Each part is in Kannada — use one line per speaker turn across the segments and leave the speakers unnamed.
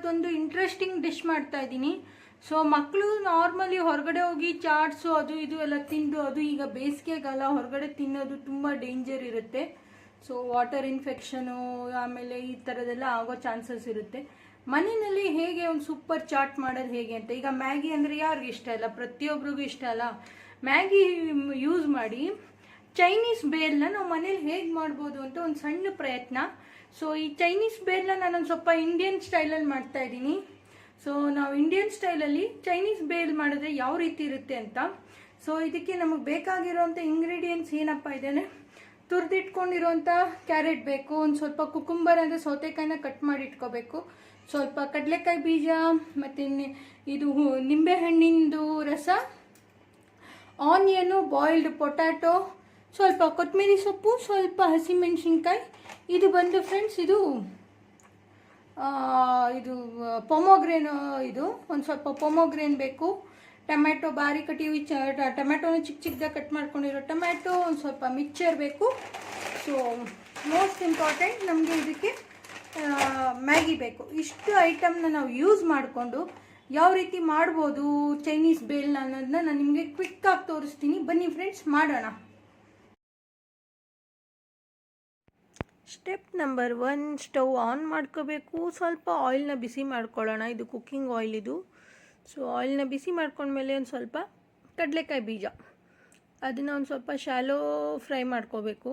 ಇವತ್ತೊಂದು ಇಂಟ್ರೆಸ್ಟಿಂಗ್ ಡಿಶ್ ಮಾಡ್ತಾ ಇದ್ದೀನಿ. ಸೊ ಮಕ್ಕಳು ನಾರ್ಮಲಿ ಹೊರಗಡೆ ಹೋಗಿ ಚಾಟ್ಸು ಅದು ಇದು ಎಲ್ಲ ತಿಂದು, ಅದು ಈಗ ಬೇಸಿಗೆಗಾಲ ಹೊರಗಡೆ ತಿನ್ನೋದು ತುಂಬ ಡೇಂಜರ್ ಇರುತ್ತೆ. ಸೊ ವಾಟರ್ ಇನ್ಫೆಕ್ಷನು ಆಮೇಲೆ ಈ ಥರದ್ದೆಲ್ಲ ಆಗೋ ಚಾನ್ಸಸ್ ಇರುತ್ತೆ. ಮನೆಯಲ್ಲಿ ಹೇಗೆ ಒಂದು ಸೂಪರ್ ಚಾಟ್ ಮಾಡೋದು ಹೇಗೆ ಅಂತ, ಈಗ ಮ್ಯಾಗಿ ಅಂದರೆ ಯಾರಿಗೂ ಇಷ್ಟ ಇಲ್ಲ, ಪ್ರತಿಯೊಬ್ಬರಿಗೂ ಇಷ್ಟ ಅಲ್ಲ. ಮ್ಯಾಗಿ ಯೂಸ್ ಮಾಡಿ ಚೈನೀಸ್ ಬೇಲ್ನ ನಾವು ಮನೇಲಿ ಹೇಗೆ ಮಾಡ್ಬೋದು ಅಂತ ಒಂದು ಸಣ್ಣ ಪ್ರಯತ್ನ. ಸೊ ಈ ಚೈನೀಸ್ ಬೇಲ್ನ ನಾನೊಂದು ಸ್ವಲ್ಪ ಇಂಡಿಯನ್ ಸ್ಟೈಲಲ್ಲಿ ಮಾಡ್ತಾ ಇದ್ದೀನಿ. ಸೊ ನಾವು ಇಂಡಿಯನ್ ಸ್ಟೈಲಲ್ಲಿ ಚೈನೀಸ್ ಬೇಲ್ ಮಾಡಿದ್ರೆ ಯಾವ ರೀತಿ ಇರುತ್ತೆ ಅಂತ. ಸೊ ಇದಕ್ಕೆ ನಮಗೆ ಬೇಕಾಗಿರೋಂಥ ಇಂಗ್ರೀಡಿಯೆಂಟ್ಸ್ ಏನಪ್ಪ ಇದೆ, ತುರಿದಿಟ್ಕೊಂಡಿರೋಂಥ ಕ್ಯಾರೆಟ್ ಬೇಕು, ಒಂದು ಸ್ವಲ್ಪ ಕುಕುಂಬರ್ ಅಂದರೆ ಸೌತೆಕಾಯಿನ ಕಟ್ ಮಾಡಿ ಇಟ್ಕೋಬೇಕು, ಸ್ವಲ್ಪ ಕಡಲೆಕಾಯಿ ಬೀಜ, ಮತ್ತು ಇದು ನಿಂಬೆಹಣ್ಣಿಂದು ರಸ, ಆನಿಯನು, ಬಾಯ್ಲ್ಡ್ ಪೊಟ್ಯಾಟೊ, ಸ್ವಲ್ಪ ಕೊತ್ತಂಬರಿ ಸೊಪ್ಪು, ಸ್ವಲ್ಪ ಹಸಿಮೆಣಸಿನ್ಕಾಯಿ. ಇದು ಬಂದು ಫ್ರೆಂಡ್ಸ್ ಇದು ಪೊಮೊಗ್ರೇನ್, ಇದು ಒಂದು ಸ್ವಲ್ಪ ಪೊಮೊಗ್ರೇನ್ ಬೇಕು. ಟೊಮ್ಯಾಟೊ ಬಾರಿ ಕಟ್ಟಿವಿ, ಟೊಮ್ಯಾಟೊನ ಚಿಕ್ಕ ಚಿಕ್ಕದಾಗಿ ಕಟ್ ಮಾಡ್ಕೊಂಡಿರೋ ಟೊಮ್ಯಾಟೊ, ಒಂದು ಸ್ವಲ್ಪ ಮಿಕ್ಚರ್ ಬೇಕು. ಸೊ ಮೋಸ್ಟ್ ಇಂಪಾರ್ಟೆಂಟ್ ನಮಗೆ ಇದಕ್ಕೆ ಮ್ಯಾಗಿ ಬೇಕು. ಇಷ್ಟು ಐಟಮ್ನ ನಾವು ಯೂಸ್ ಮಾಡಿಕೊಂಡು ಯಾವ ರೀತಿ ಮಾಡ್ಬೋದು ಚೈನೀಸ್ ಬೇಲ್ನ ಅನ್ನೋದನ್ನ ನಾನು ನಿಮಗೆ ಕ್ವಿಕ್ಕಾಗಿ ತೋರಿಸ್ತೀನಿ. ಬನ್ನಿ ಫ್ರೆಂಡ್ಸ್ ಮಾಡೋಣ. ಸ್ಟೆಪ್ ನಂಬರ್ 1, ಸ್ಟವ್ ಆನ್ ಮಾಡ್ಕೋಬೇಕು. ಸ್ವಲ್ಪ ಆಯಿಲ್ನ ಬಿಸಿ ಮಾಡ್ಕೊಳ್ಳೋಣ. ಇದು ಕುಕ್ಕಿಂಗ್ ಆಯಿಲ್ ಇದು. ಸೊ ಆಯಿಲ್ನ ಬಿಸಿ ಮಾಡ್ಕೊಂಡ್ಮೇಲೆ ಒಂದು ಸ್ವಲ್ಪ ಕಡಲೆಕಾಯಿ ಬೀಜ, ಅದನ್ನು ಒಂದು ಸ್ವಲ್ಪ ಶಾಲೋ ಫ್ರೈ ಮಾಡ್ಕೋಬೇಕು.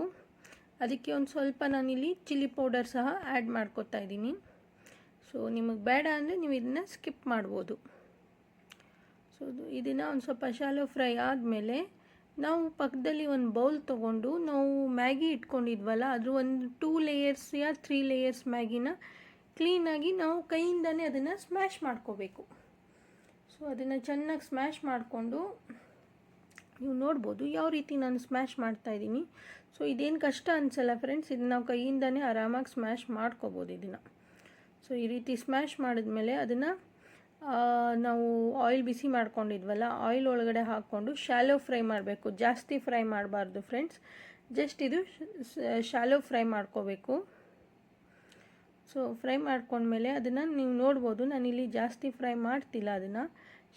ಅದಕ್ಕೆ ಒಂದು ಸ್ವಲ್ಪ ನಾನಿಲ್ಲಿ ಚಿಲ್ಲಿ ಪೌಡರ್ ಸಹ ಆ್ಯಡ್ ಮಾಡ್ಕೋತಾ ಇದ್ದೀನಿ. ಸೊ ನಿಮಗೆ ಬೇಡ ಅಂದರೆ ನೀವು ಇದನ್ನು ಸ್ಕಿಪ್ ಮಾಡ್ಬೋದು. ಸೊ ಇದನ್ನು ಒಂದು ಸ್ವಲ್ಪ ಶಾಲೋ ಫ್ರೈ ಆದಮೇಲೆ ನಾವು ಪಕ್ಕದಲ್ಲಿ ಒಂದು ಬೌಲ್ ತೊಗೊಂಡು ನಾವು ಮ್ಯಾಗಿ ಇಟ್ಕೊಂಡಿದ್ವಲ್ಲ, ಅದು ಒಂದು 2 ಲೇಯರ್ಸ್ ಯಾ 3 ಲೇಯರ್ಸ್ ಮ್ಯಾಗಿನ ಕ್ಲೀನಾಗಿ ನಾವು ಕೈಯಿಂದನೇ ಅದನ್ನು ಸ್ಮ್ಯಾಶ್ ಮಾಡ್ಕೋಬೇಕು. ಸೊ ಅದನ್ನು ಚೆನ್ನಾಗಿ ಸ್ಮ್ಯಾಶ್ ಮಾಡಿಕೊಂಡು ನೀವು ನೋಡ್ಬೋದು ಯಾವ ರೀತಿ ನಾನು ಸ್ಮ್ಯಾಶ್ ಮಾಡ್ತಾಯಿದ್ದೀನಿ. ಸೊ ಇದೇನು ಕಷ್ಟ ಅನಿಸಲ್ಲ ಫ್ರೆಂಡ್ಸ್, ಇದನ್ನು ನಾವು ಕೈಯಿಂದನೇ ಆರಾಮಾಗಿ ಸ್ಮ್ಯಾಶ್ ಮಾಡ್ಕೋಬೋದು ಇದನ್ನು. ಸೊ ಈ ರೀತಿ ಸ್ಮ್ಯಾಶ್ ಮಾಡಿದ್ಮೇಲೆ ಅದನ್ನು ನಾವು ಆಯಿಲ್ ಬಿಸಿ ಮಾಡ್ಕೊಂಡಿದ್ವಲ್ಲ, ಆಯಿಲ್ ಒಳಗಡೆ ಹಾಕ್ಕೊಂಡು ಶಾಲೋ ಫ್ರೈ ಮಾಡಬೇಕು. ಜಾಸ್ತಿ ಫ್ರೈ ಮಾಡಬಾರ್ದು ಫ್ರೆಂಡ್ಸ್, ಜಸ್ಟ್ ಇದು ಶಾಲೋ ಫ್ರೈ ಮಾಡ್ಕೋಬೇಕು. ಸೊ ಫ್ರೈ ಮಾಡ್ಕೊಂಡ್ಮೇಲೆ ಅದನ್ನು ನೀವು ನೋಡ್ಬೋದು, ನಾನಿಲ್ಲಿ ಜಾಸ್ತಿ ಫ್ರೈ ಮಾಡ್ತಿಲ್ಲ, ಅದನ್ನು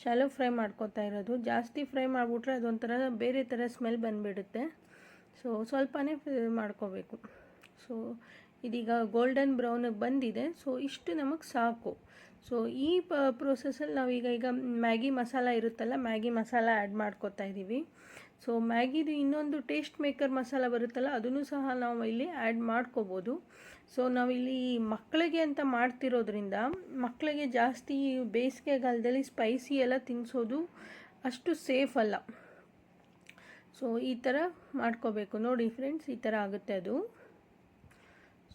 ಶಾಲೋ ಫ್ರೈ ಮಾಡ್ಕೋತಾ ಇರೋದು. ಜಾಸ್ತಿ ಫ್ರೈ ಮಾಡಿಬಿಟ್ರೆ ಅದೊಂಥರ ಬೇರೆ ಥರ ಸ್ಮೆಲ್ ಬಂದುಬಿಡುತ್ತೆ. ಸೊ ಸ್ವಲ್ಪನೇ ಫ್ರೈ ಮಾಡ್ಕೋಬೇಕು. ಸೊ ಇದೀಗ ಗೋಲ್ಡನ್ ಬ್ರೌನಿಗೆ ಬಂದಿದೆ. ಸೊ ಇಷ್ಟು ನಮಗೆ ಸಾಕು. ಸೊ ಈ ಪ್ರೋಸೆಸ್ಸಲ್ಲಿ ನಾವೀಗ ಮ್ಯಾಗಿ ಮಸಾಲ ಇರುತ್ತಲ್ಲ, ಮ್ಯಾಗಿ ಮಸಾಲ ಆ್ಯಡ್ ಮಾಡ್ಕೋತಾ ಇದ್ದೀವಿ. ಸೊ ಮ್ಯಾಗಿದು ಇನ್ನೊಂದು ಟೇಸ್ಟ್ ಮೇಕರ್ ಮಸಾಲ ಬರುತ್ತಲ್ಲ, ಅದನ್ನು ಸಹ ನಾವು ಇಲ್ಲಿ ಆ್ಯಡ್ ಮಾಡ್ಕೋಬೋದು. ಸೊ ನಾವಿಲ್ಲಿ ಮಕ್ಕಳಿಗೆ ಅಂತ ಮಾಡ್ತಿರೋದ್ರಿಂದ ಮಕ್ಕಳಿಗೆ ಜಾಸ್ತಿ ಬೇಸಿಗೆಗಾಲದಲ್ಲಿ ಸ್ಪೈಸಿ ಎಲ್ಲ ತಿನ್ನಿಸೋದು ಅಷ್ಟು ಸೇಫ್ ಅಲ್ಲ. ಸೊ ಈ ಥರ ಮಾಡ್ಕೋಬೇಕು. ನೋಡಿ ಫ್ರೆಂಡ್ಸ್, ಈ ಥರ ಆಗುತ್ತೆ ಅದು.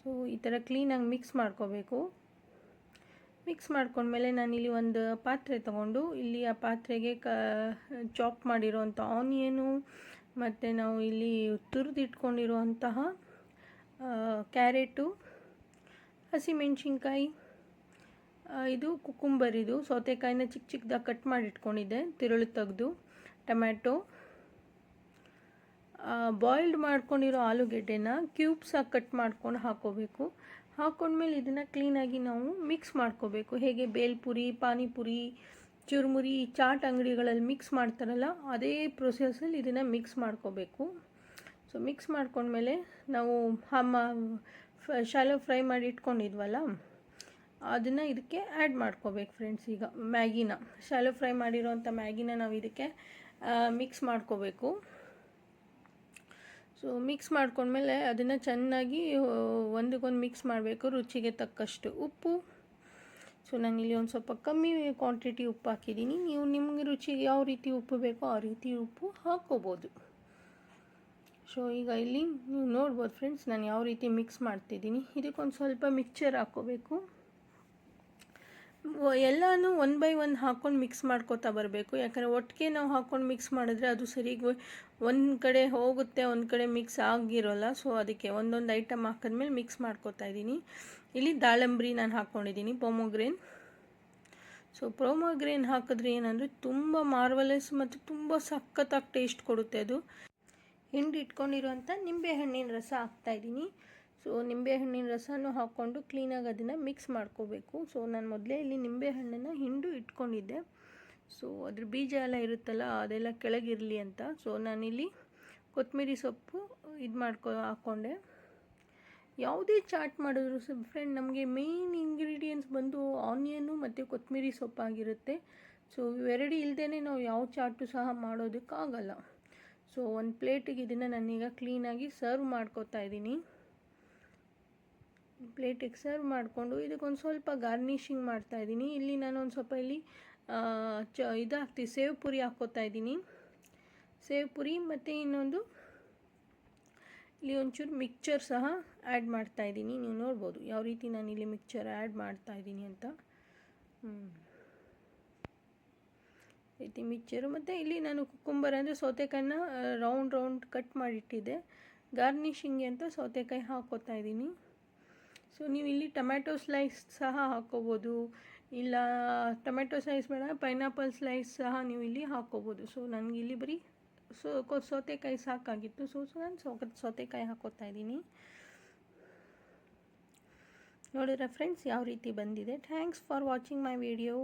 ಸೊ ಈ ಥರ ಕ್ಲೀನಾಗಿ ಮಿಕ್ಸ್ ಮಾಡ್ಕೋಬೇಕು. ಮಿಕ್ಸ್ ಮಾಡ್ಕೊಂಡ್ಮೇಲೆ ನಾನಿಲ್ಲಿ ಒಂದು ಪಾತ್ರೆ ತೊಗೊಂಡು ಇಲ್ಲಿ ಆ ಪಾತ್ರೆಗೆ ಚಾಪ್ ಮಾಡಿರೋವಂಥ ಆನಿಯನು, ಮತ್ತು ನಾವು ಇಲ್ಲಿ ತುರಿದಿಟ್ಕೊಂಡಿರುವಂತಹ ಕ್ಯಾರೆಟು, ಹಸಿಮೆಣ್ಸಿನ್ಕಾಯಿ, ಇದು ಕುಕುಂಬರ್, ಇದು ಸೌತೆಕಾಯಿನ ಚಿಕ್ಕ ಚಿಕ್ಕದಾಗಿ ಕಟ್ ಮಾಡಿ ಇಟ್ಕೊಂಡಿದ್ದೆ, ತಿರುಳು ತೆಗೆದು, ಟೊಮ್ಯಾಟೊ, ಬಾಯ್ಲ್ಡ್ ಮಾಡ್ಕೊಂಡಿರೋ ಆಲೂಗೆಡ್ಡೆನ ಕ್ಯೂಬ್ಸಾಗಿ ಕಟ್ ಮಾಡ್ಕೊಂಡು ಹಾಕ್ಕೋಬೇಕು. ಹಾಕ್ಕೊಂಡ್ಮೇಲೆ ಇದನ್ನು ಕ್ಲೀನಾಗಿ ನಾವು ಮಿಕ್ಸ್ ಮಾಡ್ಕೋಬೇಕು. ಹೇಗೆ ಬೇಲ್ಪುರಿ, ಪಾನಿಪುರಿ, ಚುರುಮುರಿ, ಚಾಟ್ ಅಂಗಡಿಗಳಲ್ಲಿ ಮಿಕ್ಸ್ ಮಾಡ್ತಾರಲ್ಲ, ಅದೇ ಪ್ರೊಸೆಸಲ್ಲಿ ಇದನ್ನು ಮಿಕ್ಸ್ ಮಾಡ್ಕೋಬೇಕು. ಸೊ ಮಿಕ್ಸ್ ಮಾಡ್ಕೊಂಡ್ಮೇಲೆ ನಾವು ಶಾಲೋ ಫ್ರೈ ಮಾಡಿ ಇಟ್ಕೊಂಡಿದ್ವಲ್ಲ, ಅದನ್ನು ಇದಕ್ಕೆ ಆ್ಯಡ್ ಮಾಡ್ಕೋಬೇಕು ಫ್ರೆಂಡ್ಸ್. ಈಗ ಮ್ಯಾಗಿನ ಶಾಲೋ ಫ್ರೈ ಮಾಡಿರೋವಂಥ ಮ್ಯಾಗಿನ ನಾವು ಇದಕ್ಕೆ ಮಿಕ್ಸ್ ಮಾಡ್ಕೋಬೇಕು. ಸೊ ಮಿಕ್ಸ್ ಮಾಡ್ಕೊಂಡ್ಮೇಲೆ ಅದನ್ನು ಚೆನ್ನಾಗಿ ಒಂದಕ್ಕೊಂದು ಮಿಕ್ಸ್ ಮಾಡಬೇಕು. ರುಚಿಗೆ ತಕ್ಕಷ್ಟು ಉಪ್ಪು. ಸೊ ನಾನಿಲ್ಲಿ ಒಂದು ಸ್ವಲ್ಪ ಕಮ್ಮಿ ಕ್ವಾಂಟಿಟಿ ಉಪ್ಪು ಹಾಕಿದ್ದೀನಿ. ನೀವು ನಿಮಗೆ ರುಚಿಗೆ ಯಾವ ರೀತಿ ಉಪ್ಪು ಬೇಕೋ ಆ ರೀತಿ ಉಪ್ಪು ಹಾಕ್ಕೋಬೋದು. ಸೊ ಈಗ ಇಲ್ಲಿ ನೀವು ನೋಡ್ಬೋದು ಫ್ರೆಂಡ್ಸ್, ನಾನು ಯಾವ ರೀತಿ ಮಿಕ್ಸ್ ಮಾಡ್ತಿದ್ದೀನಿ. ಇದಕ್ಕೊಂದು ಸ್ವಲ್ಪ ಮಿಕ್ಚರ್ ಹಾಕ್ಕೋಬೇಕು. ಎಲ್ಲನೂ 1 ಬೈ 1 ಹಾಕ್ಕೊಂಡು ಮಿಕ್ಸ್ ಮಾಡ್ಕೋತಾ ಬರಬೇಕು. ಯಾಕಂದರೆ ಒಟ್ಟಿಗೆ ನಾವು ಹಾಕ್ಕೊಂಡು ಮಿಕ್ಸ್ ಮಾಡಿದ್ರೆ ಅದು ಸರಿಗೆ ಒಂದು ಕಡೆ ಹೋಗುತ್ತೆ, ಒಂದು ಕಡೆ ಮಿಕ್ಸ್ ಆಗಿರೋಲ್ಲ. ಸೊ ಅದಕ್ಕೆ ಒಂದೊಂದು ಐಟಮ್ ಹಾಕಿದ್ಮೇಲೆ ಮಿಕ್ಸ್ ಮಾಡ್ಕೋತಾ ಇದ್ದೀನಿ. ಇಲ್ಲಿ ದಾಳಂಬ್ರಿ ನಾನು ಹಾಕ್ಕೊಂಡಿದ್ದೀನಿ, ಪೊಮೊಗ್ರೇನ್. ಸೊ ಪೊಮೊಗ್ರೇನ್ ಹಾಕಿದ್ರೆ ಏನಂದರೆ ತುಂಬ ಮಾರ್ವಲೆಸ್ ಮತ್ತು ತುಂಬ ಸಖತ್ತಾಗಿ ಟೇಸ್ಟ್ ಕೊಡುತ್ತೆ ಅದು. ಹಿಂಡಿಟ್ಕೊಂಡಿರೋಂಥ ನಿಂಬೆಹಣ್ಣಿನ ರಸ ಹಾಕ್ತಾಯಿದ್ದೀನಿ. ಸೊ ನಿಂಬೆಹಣ್ಣಿನ ರಸನೂ ಹಾಕ್ಕೊಂಡು ಕ್ಲೀನಾಗಿ ಅದನ್ನು ಮಿಕ್ಸ್ ಮಾಡ್ಕೋಬೇಕು. ಸೊ ನಾನು ಮೊದಲೇ ಇಲ್ಲಿ ನಿಂಬೆಹಣ್ಣನ್ನು ಹಿಂಡು ಇಟ್ಕೊಂಡಿದ್ದೆ. ಸೊ ಅದ್ರ ಬೀಜ ಎಲ್ಲ ಇರುತ್ತಲ್ಲ ಅದೆಲ್ಲ ಕೆಳಗಿರಲಿ ಅಂತ. ಸೊ ನಾನಿಲ್ಲಿ ಕೊತ್ತಂಬರಿ ಸೊಪ್ಪು ಹಾಕ್ಕೊಂಡೆ. ಯಾವುದೇ ಚಾಟ್ ಮಾಡಿದ್ರು ಫ್ರೆಂಡ್ ನಮಗೆ ಮೇಯ್ನ್ ಇಂಗ್ರೀಡಿಯೆಂಟ್ಸ್ ಬಂದು ಆನಿಯನ್ನು ಮತ್ತು ಕೊತ್ತಂಬರಿ ಸೊಪ್ಪಾಗಿರುತ್ತೆ. ಸೊ ಇವೆರಡು ಇಲ್ಲದೇ ನಾವು ಯಾವ ಚಾಟು ಸಹ ಮಾಡೋದಕ್ಕಾಗಲ್ಲ. ಸೊ ಒಂದು ಪ್ಲೇಟಿಗೆ ಇದನ್ನು ನಾನೀಗ ಕ್ಲೀನಾಗಿ ಸರ್ವ್ ಮಾಡ್ಕೋತಾ ಇದ್ದೀನಿ. ಪ್ಲೇಟಿಗೆ ಸರ್ವ್ ಮಾಡಿಕೊಂಡು ಇದಕ್ಕೊಂದು ಸ್ವಲ್ಪ ಗಾರ್ನಿಷಿಂಗ್ ಮಾಡ್ತಾಯಿದ್ದೀನಿ. ಇಲ್ಲಿ ನಾನು ಒಂದು ಸ್ವಲ್ಪ ಇಲ್ಲಿ ಸೇವ್ ಪುರಿ ಹಾಕ್ಕೋತಾ ಇದ್ದೀನಿ. ಸೇವ್ ಪುರಿ ಮತ್ತು ಇನ್ನೊಂದು ಇಲ್ಲಿ ಒಂಚೂರು ಮಿಕ್ಚರ್ ಸಹ ಆ್ಯಡ್ ಮಾಡ್ತಾಯಿದ್ದೀನಿ. ನೀವು ನೋಡ್ಬೋದು ಯಾವ ರೀತಿ ನಾನು ಇಲ್ಲಿ ಮಿಕ್ಚರ್ ಆ್ಯಡ್ ಮಾಡ್ತಾಯಿದ್ದೀನಿ ಅಂತ. ರೀತಿ ಮಿಕ್ಚರು ಮತ್ತು ಇಲ್ಲಿ ನಾನು ಕುಕ್ಕುಂಬರ್ ಅಂದರೆ ಸೌತೆಕಾಯಿನ ರೌಂಡ್ ಕಟ್ ಮಾಡಿಟ್ಟಿದ್ದೆ. ಗಾರ್ನಿಷಿಂಗ್ಗೆ ಅಂತ ಸೌತೆಕಾಯಿ ಹಾಕ್ಕೋತಾ ಇದ್ದೀನಿ. ಸೊ ನೀವು ಇಲ್ಲಿ ಟೊಮ್ಯಾಟೊ ಸ್ಲೈಸ್ ಸಹ ಹಾಕ್ಕೋಬೋದು, ಇಲ್ಲ ಟೊಮೆಟೊ ಸ್ಲೈಸ್ ಬೇಡ ಪೈನಾಪಲ್ ಸ್ಲೈಸ್ ಸಹ ನೀವು ಇಲ್ಲಿ ಹಾಕ್ಕೋಬೋದು. ಸೊ ನನಗೆ ಇಲ್ಲಿ ಬರೀ ಸೌತೆಕಾಯಿ ಸಾಕಾಗಿತ್ತು. ಸೊ ನಾನು ಸೌತೆಕಾಯಿ ಹಾಕ್ಕೋತಾ ಇದ್ದೀನಿ. ನೋಡಿದ್ರೆ ಫ್ರೆಂಡ್ಸ್ ಯಾವ ರೀತಿ ಬಂದಿದೆ. Thanks for watching my video.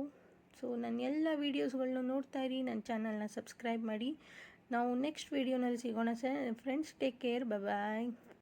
So ನನ್ನ ಎಲ್ಲ ವೀಡಿಯೋಸ್ಗಳನ್ನೂ ನೋಡ್ತಾ ಇರಿ, ನನ್ನ ಚಾನಲ್ನ ಸಬ್ಸ್ಕ್ರೈಬ್ ಮಾಡಿ. ನಾವು ನೆಕ್ಸ್ಟ್ ವೀಡಿಯೋನಲ್ಲಿ ಸಿಗೋಣ ಫ್ರೆಂಡ್ಸ್. ಟೇಕ್ ಕೇರ್, ಬಾಯ್.